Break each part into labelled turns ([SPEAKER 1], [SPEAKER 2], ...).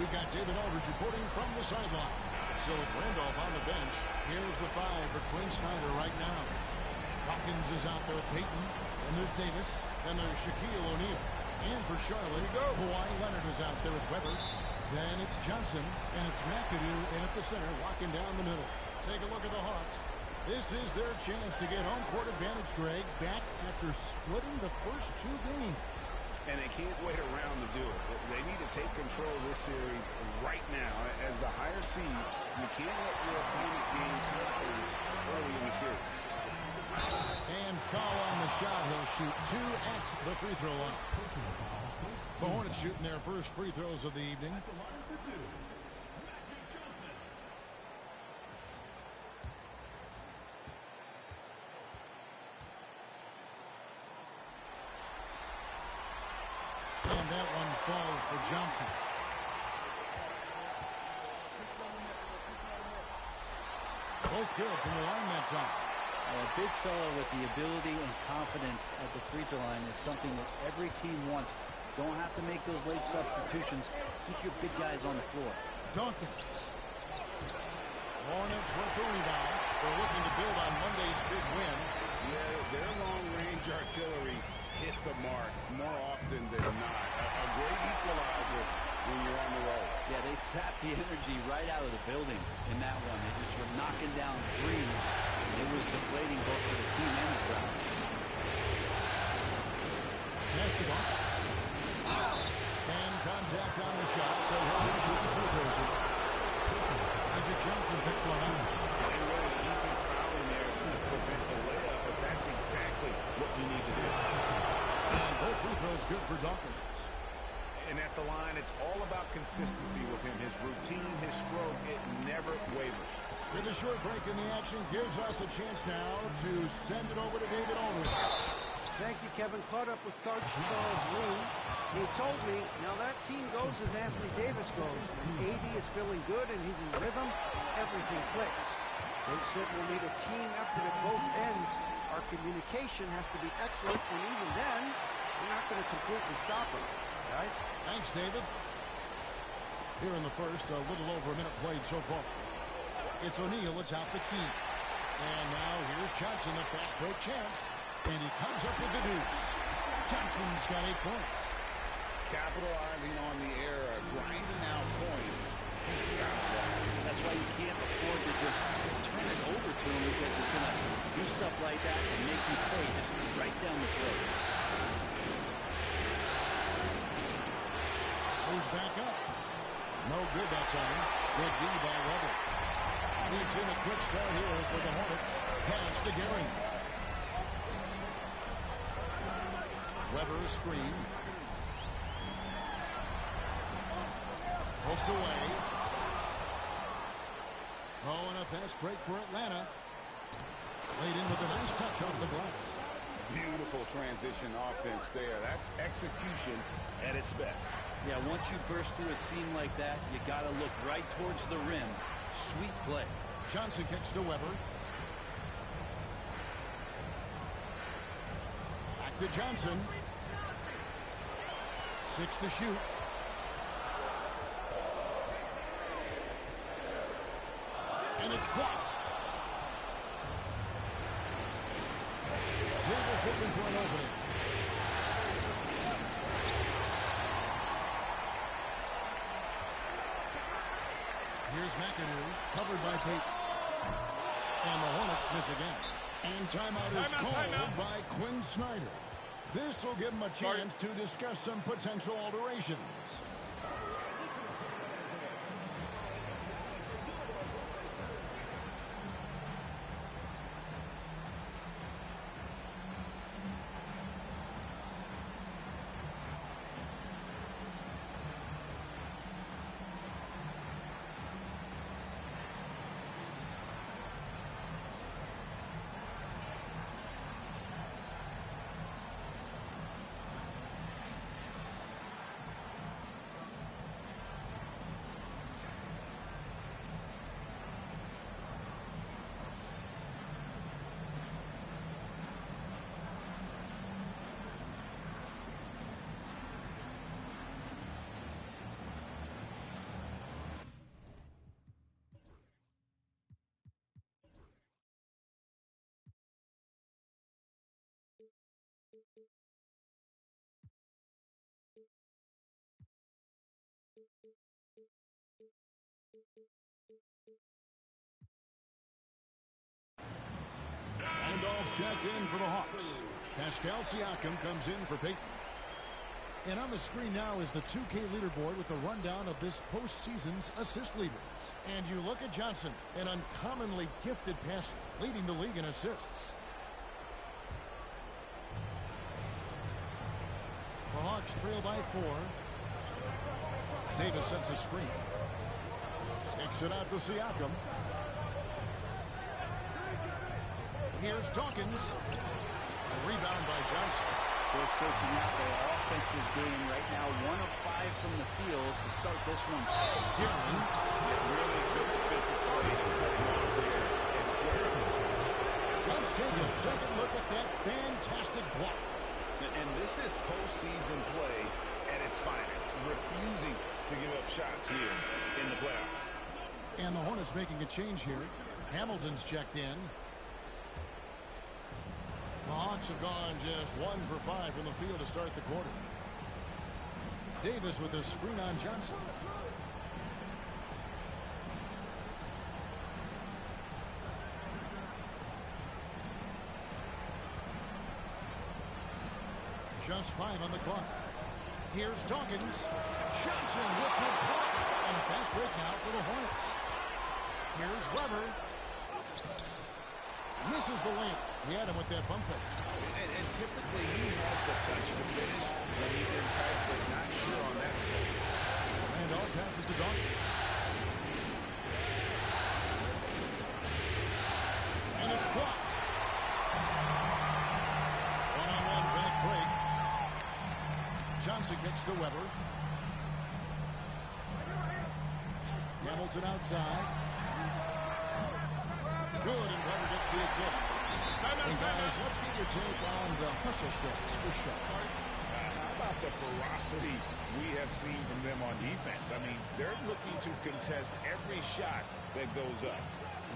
[SPEAKER 1] We've got David Aldridge reporting from the sideline. So with Randolph on the bench, here's the 5 for Quinn Snyder right now. Hopkins is out there with Payton. Then there's Davis. Then there's Shaquille O'Neal. And for Charlotte, Kawhi Leonard is out there with Weber. Then it's Johnson. And it's McAdoo in at the center, walking down the middle. Take a look at the Hawks. This is their chance to get home court advantage, Greg, back after splitting the first 2 games.
[SPEAKER 2] And they can't wait around to do it. They need to take control of this series right now. As the higher seed, you can't let your opponent gain confidence early in the series.
[SPEAKER 1] And foul on the shot. He'll shoot 2 at the free throw line. The Hornets shooting their first free throws of the evening. And that one falls for Johnson. Both good from the line that time.
[SPEAKER 3] A big fella with the ability and confidence at the free throw line is something that every team wants. Don't have to make those late substitutions. Keep your big guys on the floor.
[SPEAKER 1] Dawkins. Hornets with the rebound. They're looking to build on Monday's big win.
[SPEAKER 2] Yeah, their long-range artillery hit the mark more often than not. A great equalizer when you're on the road.
[SPEAKER 3] Yeah, they sapped the energy right out of the building in that one. They just were knocking down threes. It was deflating both for the team and the crowd.
[SPEAKER 1] Pass to Dawkins. And contact on the shot, so he'll be shooting free throws here. Magic Johnson picks one up.
[SPEAKER 2] And really, the defense fouling there to prevent the layup, but that's exactly what you need to do.
[SPEAKER 1] And both free throws good for Dawkins.
[SPEAKER 2] And at the line, it's all about consistency with him. His routine, his stroke, it never wavers.
[SPEAKER 1] With a short break in the action gives us a chance now to send it over to David Aldridge.
[SPEAKER 4] Thank you, Kevin. Caught up with Coach Charles Lee. He told me, now that team goes as Anthony Davis goes. When AD is feeling good and he's in rhythm, everything clicks. Coach said we'll need a team effort at both ends. Our communication has to be excellent, and even then, we're not going to completely stop him. Guys?
[SPEAKER 1] Thanks, David. Here in the first, a little over a minute played so far. It's O'Neal atop the key. And now here's Johnson, a fast break chance. And he comes up with the deuce. Johnson's got 8 points.
[SPEAKER 2] Capitalizing on the error, grinding out points.
[SPEAKER 3] That's why you can't afford to just turn it over to him, because he's going to do stuff like that and make you pay just right down the throat.
[SPEAKER 1] Goes back up. No good that time. Good D by Weber. He's in a quick start here for the Hornets. Pass to Gary. Weber a screen. Poked away. Oh, and a fast break for Atlanta. Played in with a nice touch off the glass.
[SPEAKER 2] Beautiful transition offense there. That's execution at its best.
[SPEAKER 3] Yeah, once you burst through a seam like that, you got to look right towards the rim. Sweet play.
[SPEAKER 1] Johnson kicks to Weber. Back to Johnson. 6 to shoot. And it's blocked. Davis looking for an opening. Here's McAdoo, covered by Payton. And the Hornets miss again. And timeout is called by Quinn Snyder. This will give him a chance to discuss some potential alterations. checked in for the Hawks. Pascal Siakam comes in for Peyton. And on the screen now is the 2K leaderboard with the rundown of this postseason's assist leaders. And you look at Johnson, an uncommonly gifted passer, leading the league in assists. The Hawks trail by 4. Davis sets a screen. Kicks it out to Siakam. Here's Dawkins. A rebound by Johnson.
[SPEAKER 3] Still searching out their offensive game right now. 1 of 5 from the field to start this one.
[SPEAKER 1] Gillen.
[SPEAKER 2] Really good defensive play to cut him out there and square him.
[SPEAKER 1] Let's take a second look at that fantastic block.
[SPEAKER 2] And this is postseason play at its finest. Refusing to give up shots here in the playoffs.
[SPEAKER 1] And the Hornets making a change here. Hamilton's checked in. The Hawks have gone just 1 for 5 from the field to start the quarter. Davis with a screen on Johnson. Just 5 on the clock. Here's Dawkins. Johnson with the block. And a fast break now for the Hornets. Here's Weber. Misses the layup. He had him with that bump fake.
[SPEAKER 2] And typically he has the touch to finish when he's in tight, but not sure on that play.
[SPEAKER 1] Randolph passes to Dawkins. And it's blocked. One-on-one fast break. Johnson kicks to Weber. Hamilton outside. Good, and Weber gets the assist. And guys, let's get your take on the hustle stats for Charlotte.
[SPEAKER 2] How about the ferocity we have seen from them on defense? I mean, they're looking to contest every shot that goes up.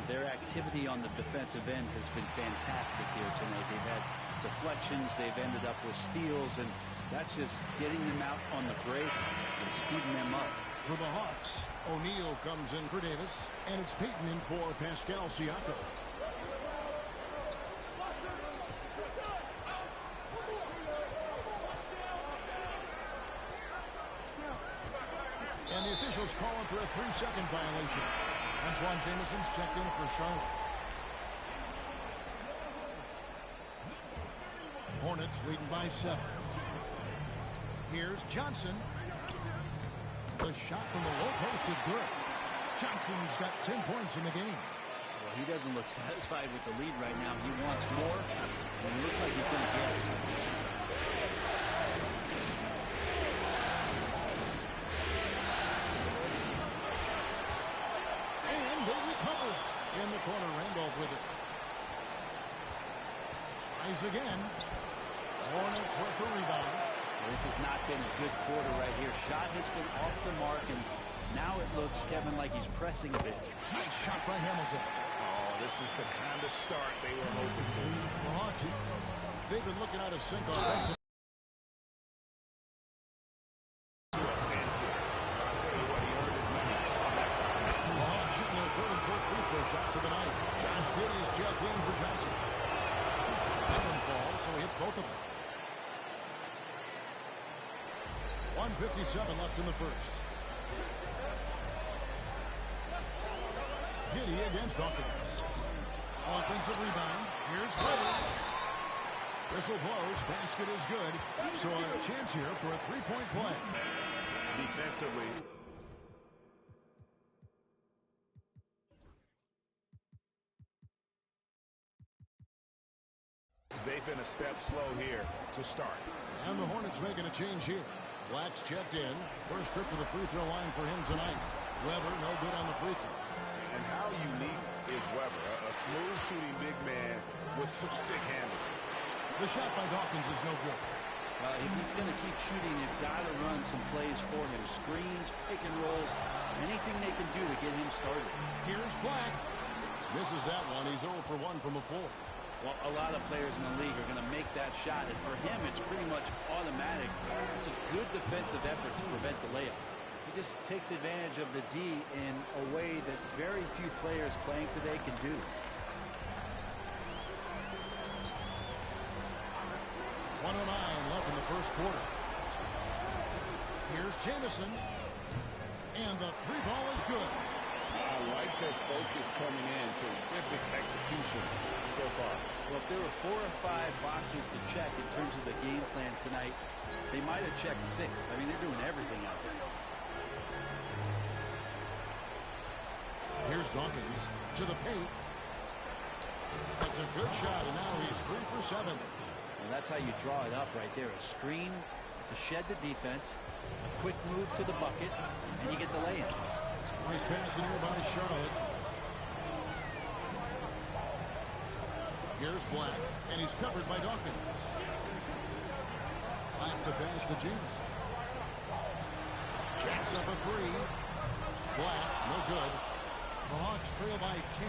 [SPEAKER 3] Their activity on the defensive end has been fantastic here tonight. They've had deflections, they've ended up with steals, and that's just getting them out on the break and speeding them up.
[SPEAKER 1] For the Hawks, O'Neal comes in for Davis, and it's Peyton in for Pascal Siakam. And the officials calling for a 3-second violation. Antoine Jameson's checked in for Charlotte. Hornets leading by 7. Here's Johnson. The shot from the low post is good. Johnson's got 10 points in the game.
[SPEAKER 3] Well, he doesn't look satisfied with the lead right now. He wants more, and it looks like he's going to get it.
[SPEAKER 1] And they recover it. In the corner, Randolph with it. Tries again. Hornets with the rebound.
[SPEAKER 3] This has not been a good quarter right here. Shot has been off the mark, and now it looks, Kevin, like he's pressing a bit.
[SPEAKER 1] Nice shot by Hamilton.
[SPEAKER 2] Oh, this is the kind of start they were hoping for.
[SPEAKER 1] The Hawks, they've been looking out of sync offensively.
[SPEAKER 2] To a standstill. I'll tell you what, he earned his money on that foul.
[SPEAKER 1] The Hawks shooting their 3rd and 4th free throw shots of the night. Josh Giddey is checked in for Johnson. That one falls, so he hits both of them. 1:57 left in the first. Giddey against Dawkins. Offensive rebound. Here's Weber. Whistle blows. Basket is good. So a chance here for a 3-point play.
[SPEAKER 2] Defensively, they've been a step slow here to start.
[SPEAKER 1] And the Hornets making a change here. Black's checked in. First trip to the free throw line for him tonight. Weber no good on the free throw.
[SPEAKER 2] And how unique is Weber? A smooth shooting big man with some sick handling.
[SPEAKER 1] The shot by Dawkins is no good.
[SPEAKER 3] If he's going to keep shooting, you've got to run some plays for him. Screens, pick and rolls, anything they can do to get him started.
[SPEAKER 1] Here's Black. Misses that one. He's 0 for 1 from the floor.
[SPEAKER 3] Well, a lot of players in the league are going to make that shot, and for him, it's pretty much automatic. It's a good defensive effort to prevent the layup. He just takes advantage of the D in a way that very few players claim today can do.
[SPEAKER 1] 1:09 left in the first quarter. Here's Jamison. And the three ball is good.
[SPEAKER 2] I like their focus coming in. Terrific execution so far.
[SPEAKER 3] Well, if there were 4 or 5 boxes to check in terms of the game plan tonight, they might have checked 6. I mean, they're doing everything out there.
[SPEAKER 1] Here's Dawkins to the paint. That's a good shot, and now he's 3 for 7.
[SPEAKER 3] And that's how you draw it up right there. A screen to shed the defense, a quick move to the bucket, and you get the lay-in.
[SPEAKER 1] Nice pass in here by Charlotte. Here's Black, and he's covered by Dawkins. Black the pass to Jamison. Jacks up a 3. Black, no good. The Hawks trail by 10.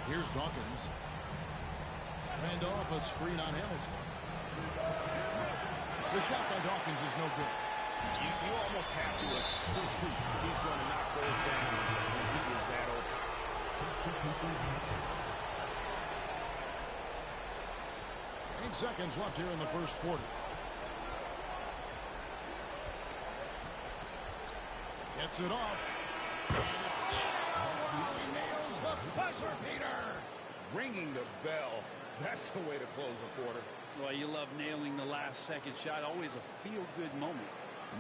[SPEAKER 1] Here's Dawkins. Randolph, a screen on Hamilton. The shot by Dawkins is no good.
[SPEAKER 2] You almost have to assume he's going to knock those down when he is that open.
[SPEAKER 1] 8 seconds left here in the first quarter. Gets it off. And it's in. He nails the buzzer beater.
[SPEAKER 2] Ringing the bell. That's the way to close a quarter.
[SPEAKER 3] Well, you love nailing the last second shot. Always a feel-good moment.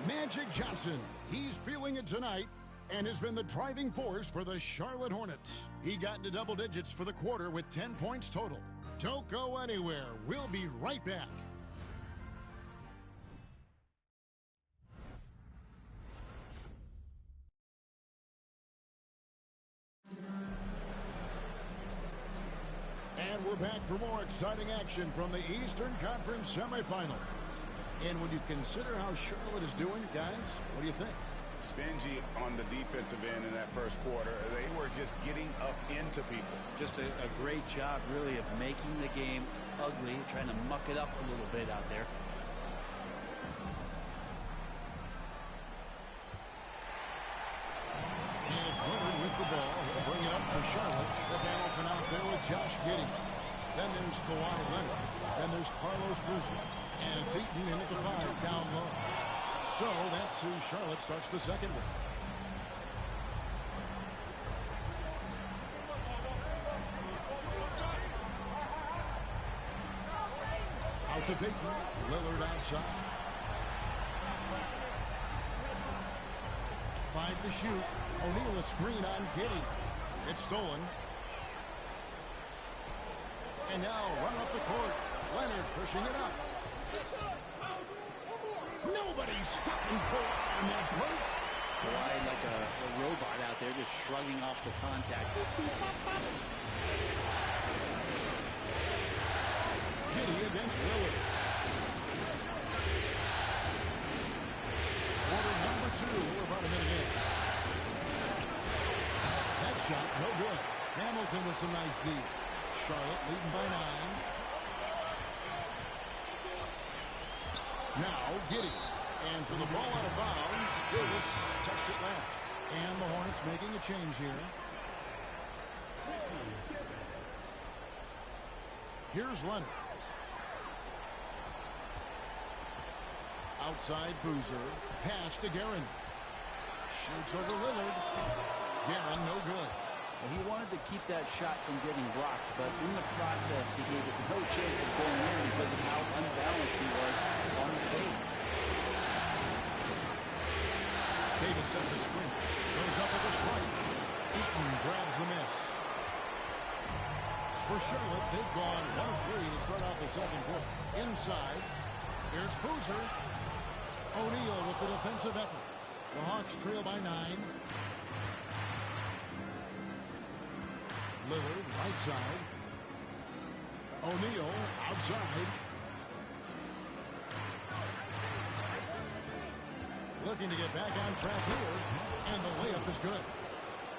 [SPEAKER 1] Magic Johnson. He's feeling it tonight and has been the driving force for the Charlotte Hornets. He got into double digits for the quarter with 10 points total. Don't go anywhere. We'll be right back. And we're back for more exciting action from the Eastern Conference semifinals. And when you consider how Charlotte is doing, guys, what do you think?
[SPEAKER 2] Stingy on the defensive end in that first quarter. They were just getting up into people.
[SPEAKER 3] Just a great job, really, of making the game ugly, trying to muck it up a little bit out there.
[SPEAKER 1] And it's Leonard with the ball. He'll bring it up to Charlotte. The Hamilton out there with Josh Giddey. Then there's Kawhi Leonard. Then there's Carlos Boozer. And it's Eaton in at the 5 down low. So that's who Charlotte starts the second with. Out to Payton. Lillard outside. 5 to shoot. O'Neal a screen on Giddey. It's stolen. And now run up the court. Leonard pushing it up. Nobody's stopping Kawhi on that break.
[SPEAKER 3] Kawhi like a robot out there, just shrugging off the contact.
[SPEAKER 1] Giddey against Lillard. Quarter number 2. We're about a minute in. That shot, no good. Hamilton with some nice D. Charlotte leading by 9. Now Giddey. And for the ball out of bounds, Davis touched it last. And the Hornets making a change here. Here's Leonard. Outside Boozer. Pass to Guerin. Shoots over Lillard. Guerin no good.
[SPEAKER 3] Well, he wanted to keep that shot from getting blocked, but in the process, he gave it no chance of going in because of how unbalanced he was on the fade.
[SPEAKER 1] Davis sets a screen. Goes up with a strike. Eaton grabs the miss. For Charlotte, they've gone 1 of 3 to start out the second quarter. Inside, here's Boozer. O'Neal with the defensive effort. The Hawks trail by 9. Lillard, right side. O'Neal, outside. Looking to get back on track here. And the layup is good.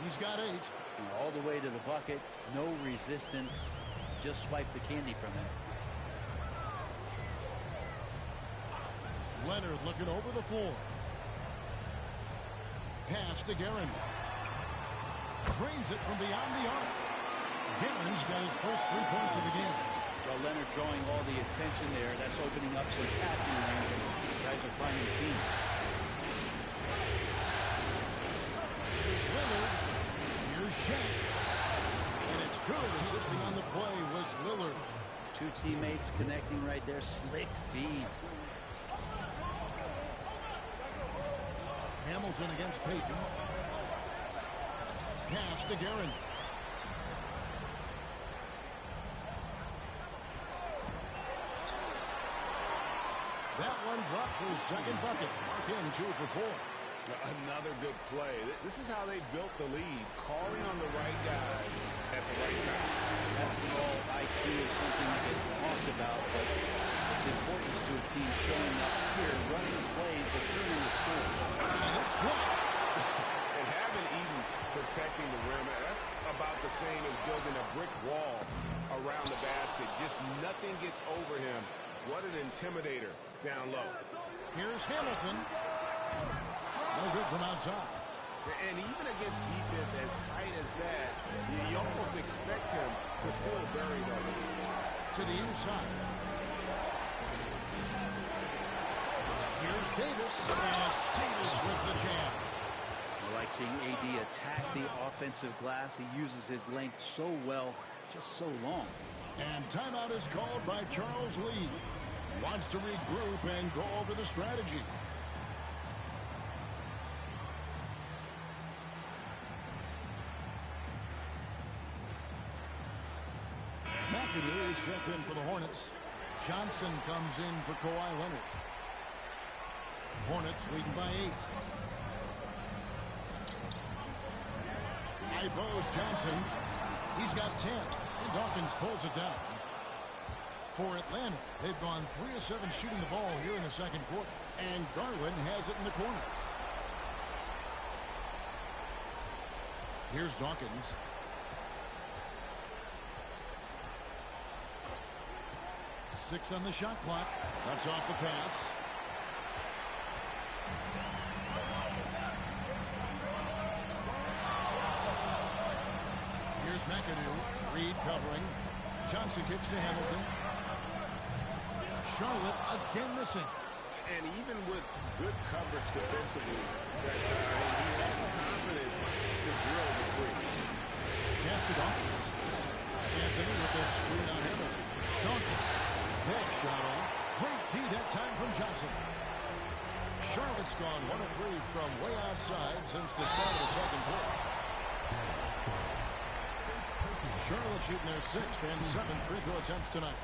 [SPEAKER 1] He's got 8.
[SPEAKER 3] All the way to the bucket. No resistance. Just swipe the candy from him.
[SPEAKER 1] Leonard looking over the floor. Pass to Guerin. Drains it from beyond the arc. Garen's got his first 3 points of the game.
[SPEAKER 3] Well, Leonard drawing all the attention there. That's opening up some passing lanes, and guys are finding seams.
[SPEAKER 1] Here's Lillard. Here's Shaq. And it's good. Assisting on the play was Lillard.
[SPEAKER 3] Two teammates connecting right there. Slick feed.
[SPEAKER 1] Hamilton against Payton. Pass to Garen. That one dropped for his second bucket. Mark him 2 for 4.
[SPEAKER 2] Another good play. This is how they built the lead, calling on the right guys at the right time.
[SPEAKER 3] Basketball IQ is something that gets talked about, but its importance to a team showing up here, running plays that turn into scores.
[SPEAKER 1] And it's blocked.
[SPEAKER 2] And having Eden protecting the rim, that's about the same as building a brick wall around the basket. Just nothing gets over him. What an intimidator down low.
[SPEAKER 1] Here's Hamilton. No good from outside.
[SPEAKER 2] And even against defense as tight as that, you almost expect him to still bury those.
[SPEAKER 1] To the inside. Here's Davis. As Davis with the jam.
[SPEAKER 3] I like seeing AD attack the offensive glass. He uses his length so well, just so long.
[SPEAKER 1] And timeout is called by Charles Lee. Wants to regroup and go over the strategy. McAdoo is checked in for the Hornets. Johnson comes in for Kawhi Leonard. Hornets leading by 8. Ivos Johnson. He's got 10. And Dawkins pulls it down. For Atlanta, they've gone 3 of 7 shooting the ball here in the second quarter. And Garland has it in the corner. Here's Dawkins. Six on the shot clock. Cuts off the pass. Here's McAdoo. Reed covering. Johnson kicks to Hamilton. Charlotte again missing.
[SPEAKER 2] And even with good coverage defensively, that he has confidence to drill the three.
[SPEAKER 1] Pass to Dawkins. Anthony with the screen on Hamilton. Dawkins. That shot off. Great D that time from Johnson. Charlotte's gone 1 of 3 from way outside since the start of the second quarter. Charlotte shooting their 6th and 7th free throw attempts tonight.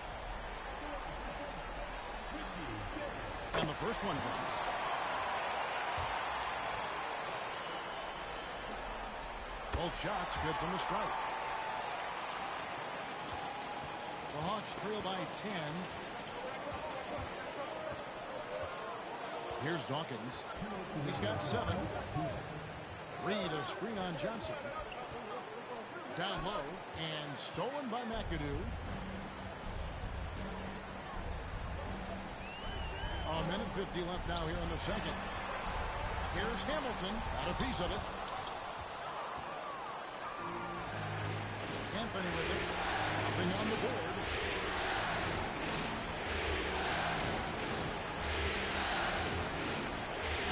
[SPEAKER 1] And the first one drops. Both shots good from the stripe. The Hawks trail by 10. Here's Dawkins. He's got 7. Reed a screen on Johnson. Down low and stolen by McAdoo. A minute 50 left now here in the second. Here's Hamilton. Got a piece of it. Anthony with it. Nothing on the board.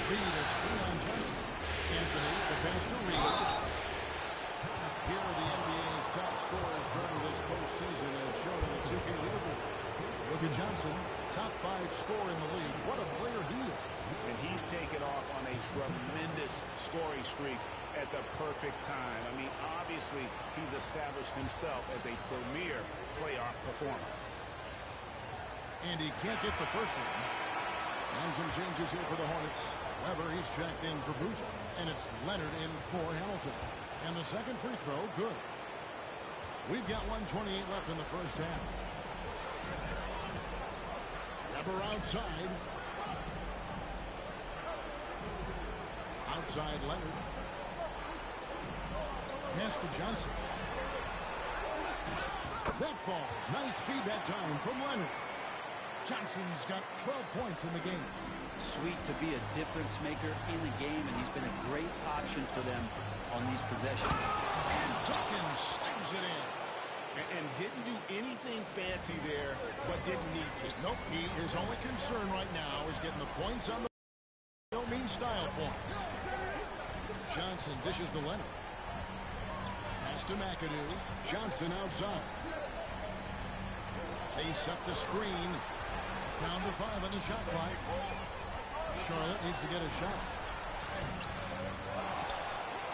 [SPEAKER 1] Reed a screen on Johnson. Anthony the pass to Reed. Here are the NBA's top scorers during this postseason as shown in the 2K leaderboard. Look at Johnson, top 5 scorer in the league. What a player he is.
[SPEAKER 2] And he's taken off on a tremendous scoring streak at the perfect time. I mean, obviously, he's established himself as a premier playoff performer.
[SPEAKER 1] And he can't get the first one. And some changes here for the Hornets. Weber, he's checked in for Boozer. And it's Leonard in for Hamilton. And the second free throw, good. We've got 1:28 left in the first half. Weber outside. Outside Leonard. Pass to Johnson. That falls. Nice feed that time from Leonard. Johnson's got 12 points in the game.
[SPEAKER 3] Sweet to be a difference maker in the game, and he's been a great option for them on these possessions.
[SPEAKER 1] And Dawkins slams it in.
[SPEAKER 2] And didn't do anything fancy there, but didn't need to.
[SPEAKER 1] Nope, his only concern right now is getting the points on the don't mean style points. Johnson dishes to Leonard. Pass to McAdoo. Johnson outside. They set the screen. Down to 5 on the shot clock. Charlotte needs to get a shot.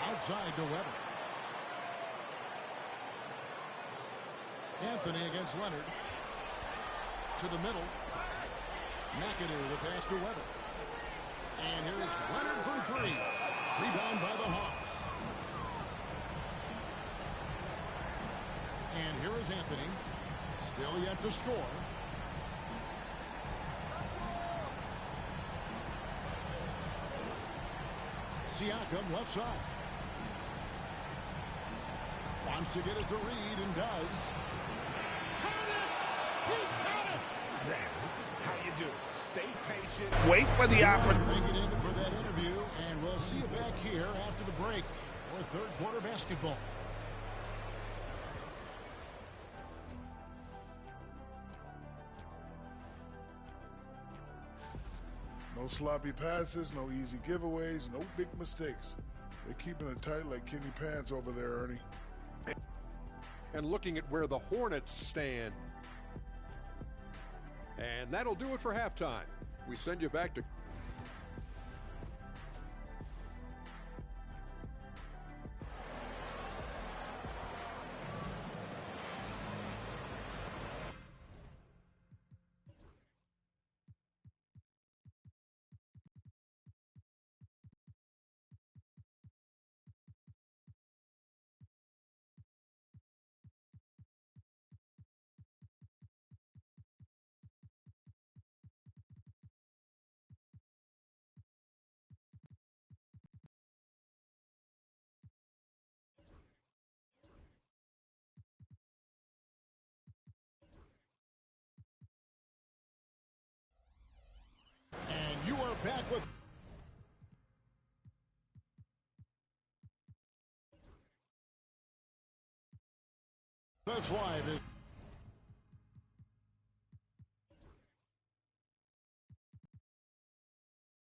[SPEAKER 1] Outside to Weber. Anthony against Leonard. To the middle. McAdoo, the pass to Weber. And here is Leonard for 3. Rebound by the Hawks. And here is Anthony. Still yet to score. Siakam left side. Wants to get it to Reed and does. Got it! He got it!
[SPEAKER 2] That's how you do it. Stay patient. Wait for the opportunity.
[SPEAKER 1] Make it in for that interview, and we'll see you back here after the break for third quarter basketball.
[SPEAKER 5] No sloppy passes, no easy giveaways, no big mistakes. They're keeping it tight like Kenny Pants over there, Ernie.
[SPEAKER 6] And looking at where the Hornets stand. And that'll do it for halftime. We send you back to...
[SPEAKER 1] And you are back with That's Live.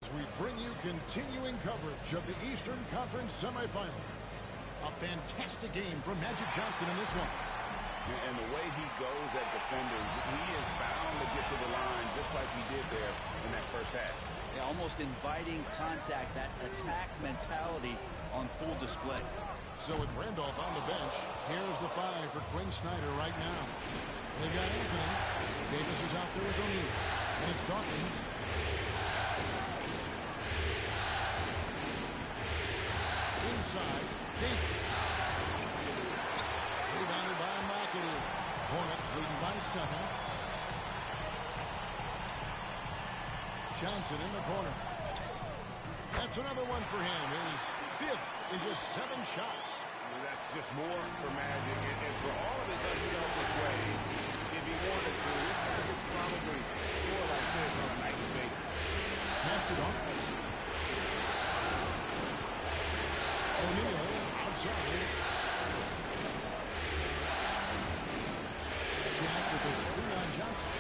[SPEAKER 1] As we bring you continuing coverage of the Eastern Conference semifinals. A fantastic game from Magic Johnson in this one.
[SPEAKER 2] And the way he goes at defenders, he is bound to get to the line just like he did there in that first half.
[SPEAKER 3] Yeah, almost inviting contact, that attack mentality on full display.
[SPEAKER 1] So with Randolph on the bench, here's the 5 for Quinn Snyder right now. They've got Anthony. Davis is out there with O'Neal. And it's Dawkins. Inside, Davis. Rebounded by McAdoo. Hornets leading by 7. Johnson in the corner. That's another one for him. His 5th in just 7 shots.
[SPEAKER 2] That's just more for Magic. And for all of his unselfish ways, if he wanted to, this guy could probably score like this on a nightly basis.
[SPEAKER 1] Passed it on. O'Neal outside. Shaq with the screen on Johnson.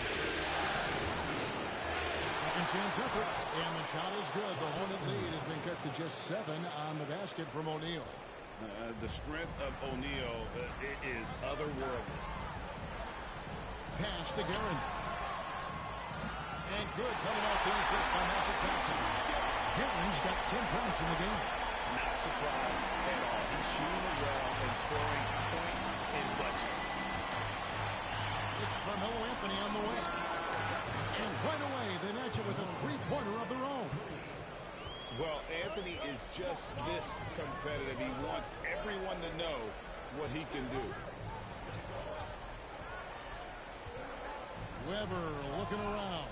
[SPEAKER 1] Second chance effort, and the shot is good. The Hornet lead has been cut to just 7 on the basket from O'Neal.
[SPEAKER 2] The strength of O'Neal is otherworldly.
[SPEAKER 1] Pass to Guerin. And good coming off the assist by Magic Johnson. Guerin's got 10 points in the game.
[SPEAKER 2] Not surprised at all. He's shooting it well and scoring points in bunches.
[SPEAKER 1] It's Carmelo Anthony on the way. And right away, they match it with a three-pointer of their own.
[SPEAKER 2] Well, Anthony is just this competitive. He wants everyone to know what he can do.
[SPEAKER 1] Weber looking around.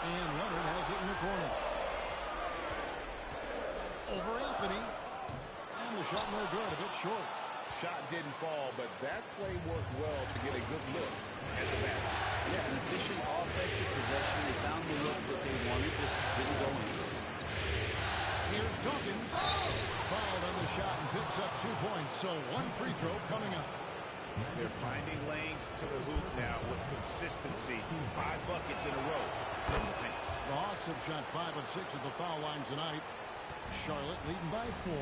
[SPEAKER 1] And Leonard has it in the corner. Over Anthony. And the shot no good, a bit short.
[SPEAKER 2] Shot didn't fall, but that play worked well to get a good look at the basket.
[SPEAKER 3] Yeah, an efficient offensive possession. They found the look that they wanted, just didn't go in.
[SPEAKER 1] Here's Dawkins. Fouled on the So one free throw coming up.
[SPEAKER 2] They're finding lanes to the hoop now with consistency. 5 buckets in a row.
[SPEAKER 1] The Hawks have shot 5 of 6 at the foul line tonight. Charlotte leading by 4.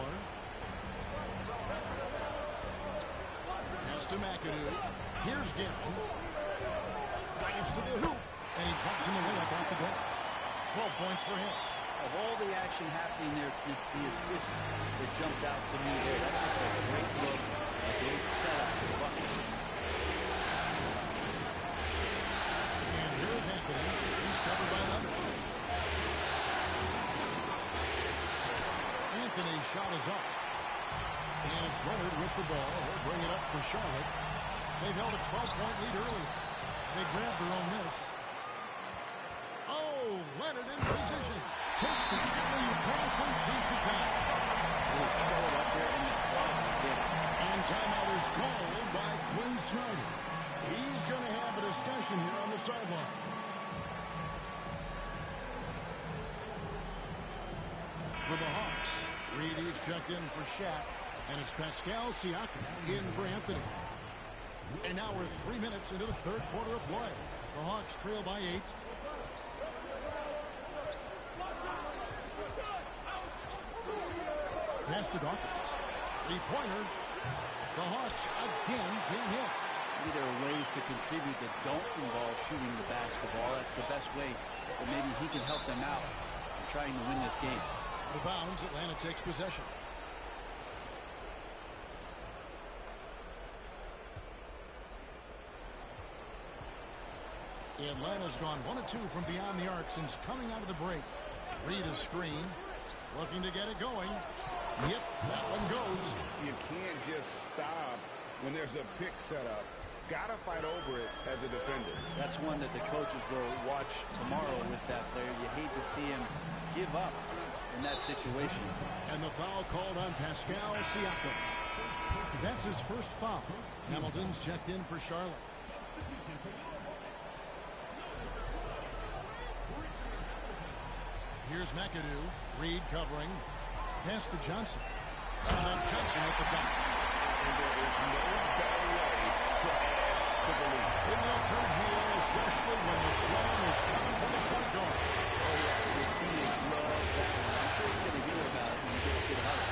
[SPEAKER 1] Pass to McAdoo. Here's Gibson. Drives to the hoop. And he drops in the layup off the glass. 12 points for him.
[SPEAKER 3] Of all the action happening there, it's the assist that jumps out to me there. That's just a great look, a great setup for the bucket.
[SPEAKER 1] And here's Anthony. He's covered by Leonard. Anthony's shot is off. And it's Leonard with the ball. He'll bring it up for Charlotte. They've held a 12-point lead early. They grabbed their own miss. Oh, Leonard in position. Takes the alley-oop pass and dinks it down.
[SPEAKER 3] He'll throw it up there in the clock to get it.
[SPEAKER 1] And timeout is called by Quinn Snyder. He's going to have a discussion here on the sideline. For the Hawks, Reed is checked in for Shaq, and it's Pascal Siakam in for Anthony. And now we're 3 minutes into the third quarter of play. The Hawks trail by 8. Pass to Dawkins. 3-pointer. The Hawks again can't hit.
[SPEAKER 3] Maybe there are ways to contribute that don't involve shooting the basketball. That's the best way that maybe he can help them out in trying to win this game.
[SPEAKER 1] The bounds, Atlanta takes possession. Atlanta's gone 1 of 2 from beyond the arc since coming out of the break. Reed a screen. Looking to get it going. Yep, that one goes.
[SPEAKER 2] You can't just stop when there's a pick set up. Gotta fight over it as a defender.
[SPEAKER 3] That's one that the coaches will watch tomorrow with that player. You hate to see him give up in that situation.
[SPEAKER 1] And the foul called on Pascal Siakam. That's his first foul. Hamilton's checked in for Charlotte. Here's McAdoo. Reed covering. Pass to Johnson. And then Johnson with the dunk.
[SPEAKER 2] And there is no better way to add to the lead.
[SPEAKER 1] In the Sergio, especially when the slam is coming from the front door.
[SPEAKER 3] Oh, yeah, his teammates love that one. I'm sure he's going to hear about it when he gets to the huddle.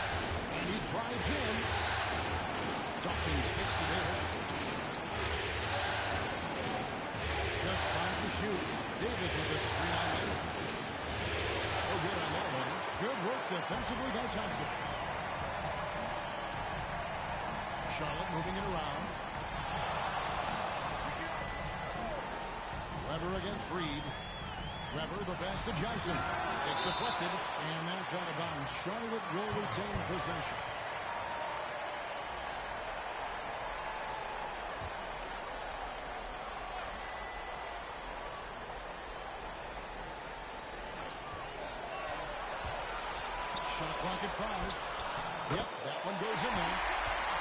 [SPEAKER 1] And he drives in. Dawkins kicks to Davis. Just 5 to shoot. Davis with a screen on him. Oh, good on that one. Good work defensively by Johnson. Charlotte moving it around. Weber against Reed. Weber the pass to Johnson. It's deflected, and that's out of bounds. Charlotte will retain possession. Shot clock at 5. Yep, that one goes in there.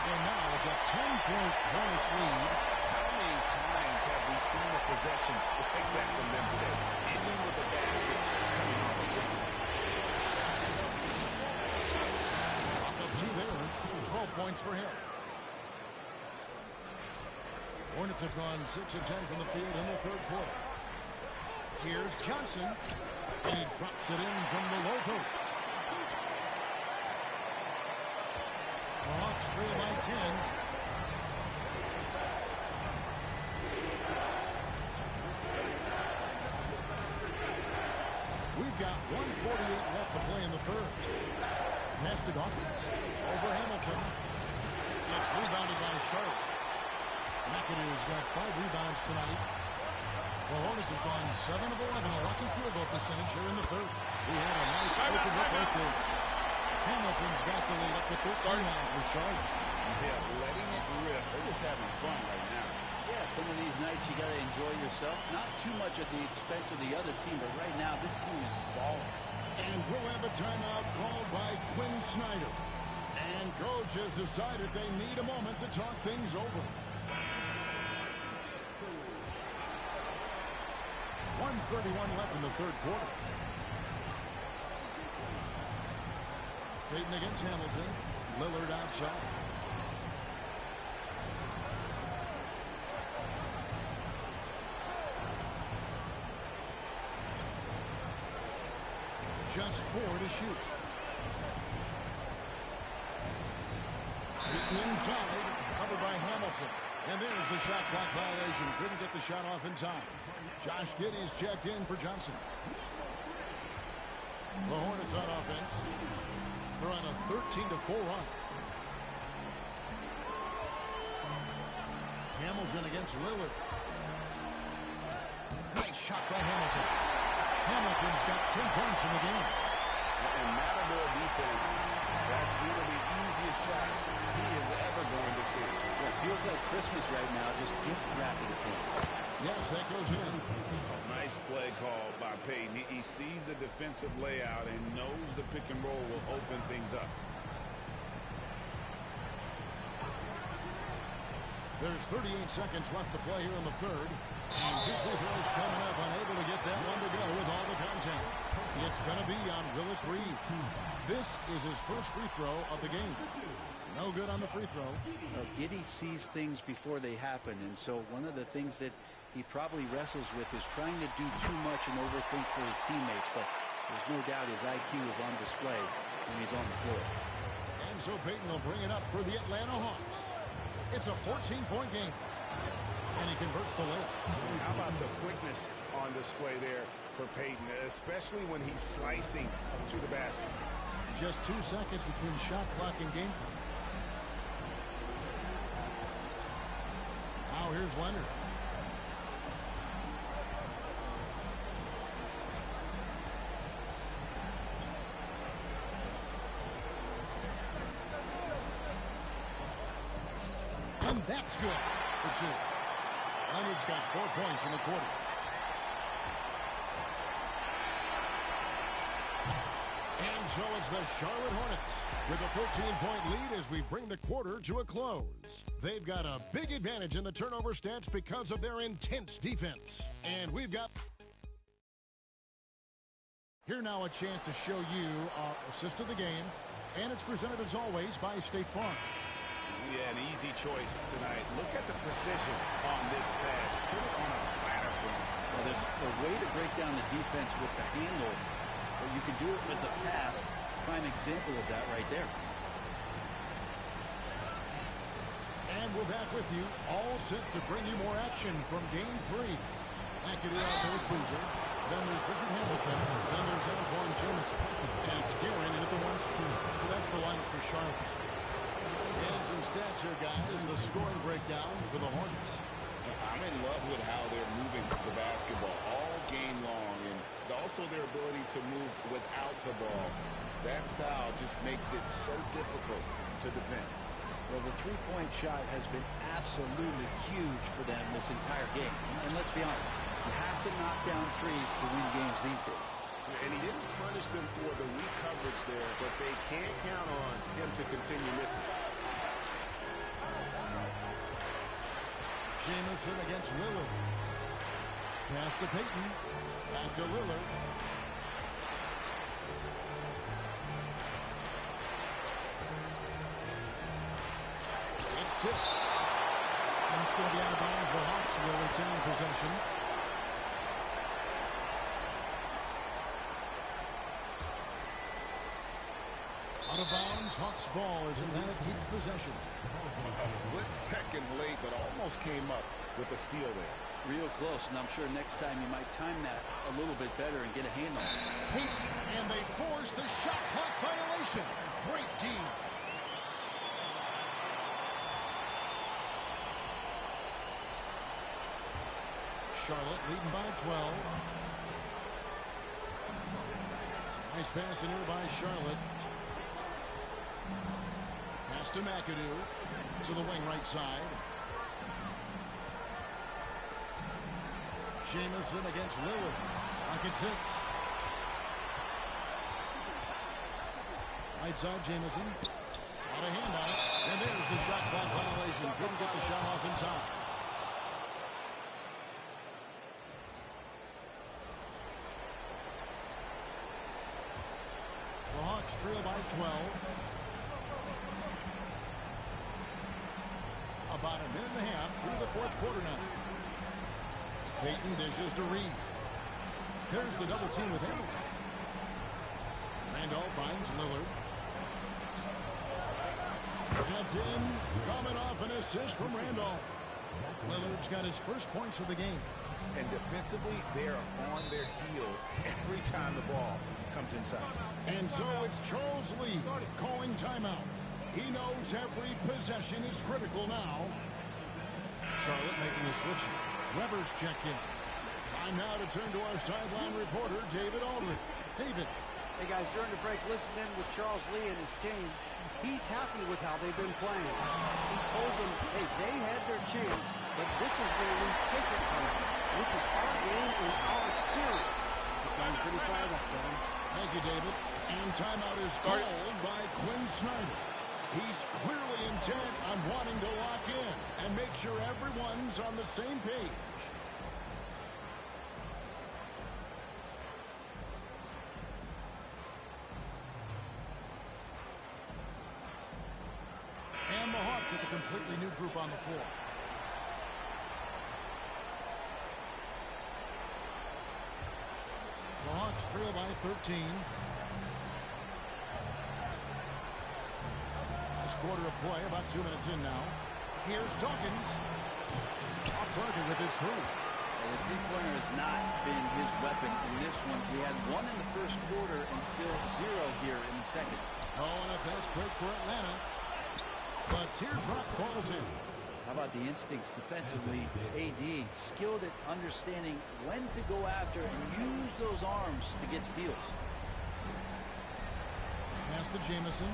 [SPEAKER 1] And now it's a 10-point Hornets lead.
[SPEAKER 2] How many times have we seen a possession like that from them today? Ending with a basket coming off a break.
[SPEAKER 1] Drop up 2 there. 12 points for him. Hornets have gone 6 of 10 from the field in the third quarter. Here's Johnson. And he drops it in from the low post. The Hawks trail by 10. We've got 1:48 left to play in the third. Pass to Dawkins. Over Hamilton. It's rebounded by Charlotte. McAdoo's got 5 rebounds tonight. The Hornets have gone 7 of 11, a lucky field goal percentage here in the third. We had a nice open look right there. Hamilton's got the lead up to 13 now for Charlotte.
[SPEAKER 2] Yeah, letting it rip. They're just having fun right now.
[SPEAKER 3] Yeah, some of these nights you got to enjoy yourself. Not too much at the expense of the other team, but right now this team is balling.
[SPEAKER 1] And we'll have a timeout called by Quinn Snyder. And coach has decided they need a moment to talk things over. 1:31 left in the third quarter. Payton against Hamilton. Lillard outside. just 4 to shoot. Beaten inside, covered by Hamilton. And there's the shot clock violation. Couldn't get the shot off in time. Josh Giddey's checked in for Johnson. The Hornets on offense. They're on a 13-4 run. Hamilton against Lillard. Nice shot by Hamilton. Hamilton's got 10 points in the game.
[SPEAKER 2] And Matador defense, that's one of the easiest shots he is ever going to see.
[SPEAKER 3] Well, it feels like Christmas right now, just gift wrapping things.
[SPEAKER 1] Yes, that goes in.
[SPEAKER 2] Nice play call by Payton. He sees the defensive layout and knows the pick and roll will open things up.
[SPEAKER 1] There's 38 seconds left to play here in the third. And 2 free throws coming up, unable to get that one to go with all the contact. It's going to be on Willis Reed. This is his first free throw of the game. No good on the free throw.
[SPEAKER 3] Giddey sees things before they happen, and so one of the things that he probably wrestles with is trying to do too much and overthink for his teammates, but there's no doubt his IQ is on display when he's on the floor.
[SPEAKER 1] And so Payton will bring it up for the Atlanta Hawks. It's a 14-point game. And he converts the layup.
[SPEAKER 2] How about the quickness on display there for Payton, especially when he's slicing to the basket.
[SPEAKER 1] Just 2 seconds between shot clock and game clock. Now here's Leonard. And that's good for 2. Leonard's got 4 points in the quarter. And so it's the Charlotte Hornets with a 14-point lead as we bring the quarter to a close. They've got a big advantage in the turnover stats because of their intense defense. And we've got... Here now a chance to show you our assist of the game. And it's presented as always by State Farm.
[SPEAKER 2] Yeah, an easy choice tonight. Look at the precision on this pass. Put it on a platter for him.
[SPEAKER 3] Well, there's a way to break down the defense with the handle, but you can do it with the pass. Prime example of that right there.
[SPEAKER 1] And we're back with you, all set to bring you more action from Game 3. McAdoo out there with Boozer. Then there's Richard Hamilton. Then there's Antoine Jamison. And it's Guerin in at the 1 spot. So that's the lineup for Charlotte. And some stats here, guys. The scoring breakdown for the Hornets.
[SPEAKER 2] I'm in love with how they're moving the basketball all game long, and also their ability to move without the ball. That style just makes it so difficult to defend.
[SPEAKER 3] Well, the three-point shot has been absolutely huge for them this entire game. And let's be honest, you have to knock down threes to win games these days.
[SPEAKER 2] And he didn't punish them for the weak coverage there, but they can't count on him to continue missing.
[SPEAKER 1] Jamison against Lillard. Pass to Payton. Back to Lillard. It's tipped. And it's going to be out of bounds. The Hawks will retain possession. Out of bounds. Hawks ball as Atlanta keeps possession.
[SPEAKER 2] A split second late, but almost came up with a steal there.
[SPEAKER 3] Real close, and I'm sure next time you might time that a little bit better and get a hand on it.
[SPEAKER 1] Payton, and they force the shot clock violation. Great D. Charlotte leading by 12. Nice pass in here by Charlotte. Pass to McAdoo. To the wing right side. Jamison against Lillard. Back at 6. Right side, Jamison. Got a hand on it. And there's the shot clock violation. Couldn't get the shot off in time. The Hawks trail by 12. About a minute and a half through the fourth quarter now. Payton dishes to Reed. Here's the double team with Hamilton. Randolph finds Lillard. That's in. Coming off an assist from Randolph. Lillard's got his first points of the game.
[SPEAKER 2] And defensively, they are on their heels every time the ball comes inside.
[SPEAKER 1] And so it's Charles Lee calling timeout. He knows every possession is critical now. Charlotte making a switch. Weber's checked in. Time now to turn to our sideline reporter, David Aldridge. David.
[SPEAKER 4] Hey, guys, during the break, listen in with Charles Lee and his team. He's happy with how they've been playing. He told them, hey, they had their chance, but this is where we take it from them. This is our game and our series. He's gotten pretty fired up, Kevin.
[SPEAKER 1] Thank you, David. And timeout is called by Quinn Snyder. He's clearly intent on wanting to lock in and make sure everyone's on the same page. And the Hawks with a completely new group on the floor. The Hawks trail by 13. Last quarter of play, about 2 minutes in now. Here's Dawkins. Off target with his three.
[SPEAKER 3] Well, the three-pointer has not been his weapon in this one. He had one in the first quarter and still zero here in the second.
[SPEAKER 1] Oh, and a fast break for Atlanta. The teardrop falls in.
[SPEAKER 3] How about the instincts defensively? AD skilled at understanding when to go after and use those arms to get steals.
[SPEAKER 1] Pass to Jamison.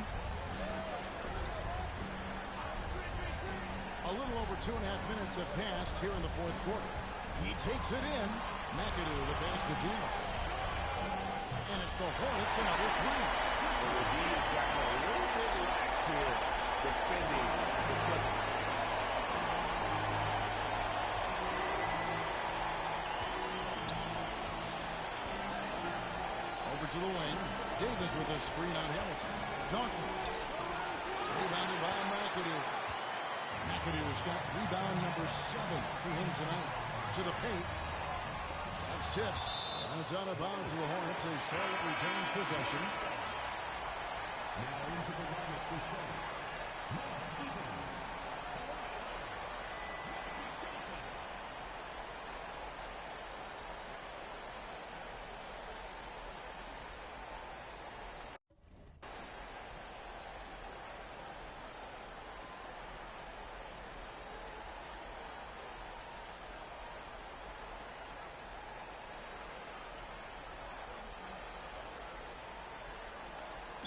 [SPEAKER 1] A little over 2.5 minutes have passed here in the fourth quarter. He takes it in. McAdoo the pass to Jamison. And it's the Hornets another three.
[SPEAKER 2] Well, the D has gotten a little bit relaxed here defending the triple.
[SPEAKER 1] Over to the wing. Davis with a screen on Hamilton. Dawkins. Rebounded by McAdoo. McAdoo's got rebound number 7 for him tonight. To the paint. That's tipped. And it's out of bounds to the Hornets as Charlotte retains possession.
[SPEAKER 7] Now into the lineup for Charlotte.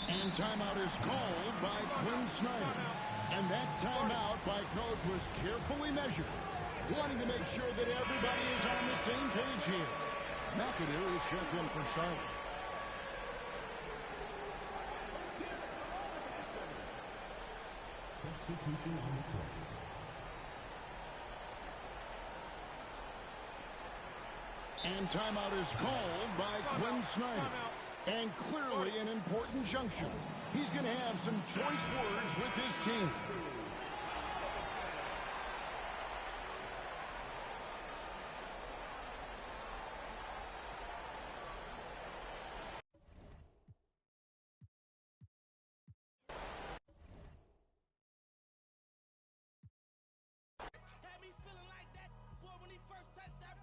[SPEAKER 1] And timeout is called by Quinn Snyder. And that timeout by coach was carefully measured, wanting to make sure that everybody is on the same page here. McAdoo is checked in for Charlotte.
[SPEAKER 7] Substitution on the court.
[SPEAKER 1] And timeout is called by Quinn Snyder. And clearly an important juncture. He's going to have some choice words with his team.
[SPEAKER 8] Had me feeling like that boy when he first touched that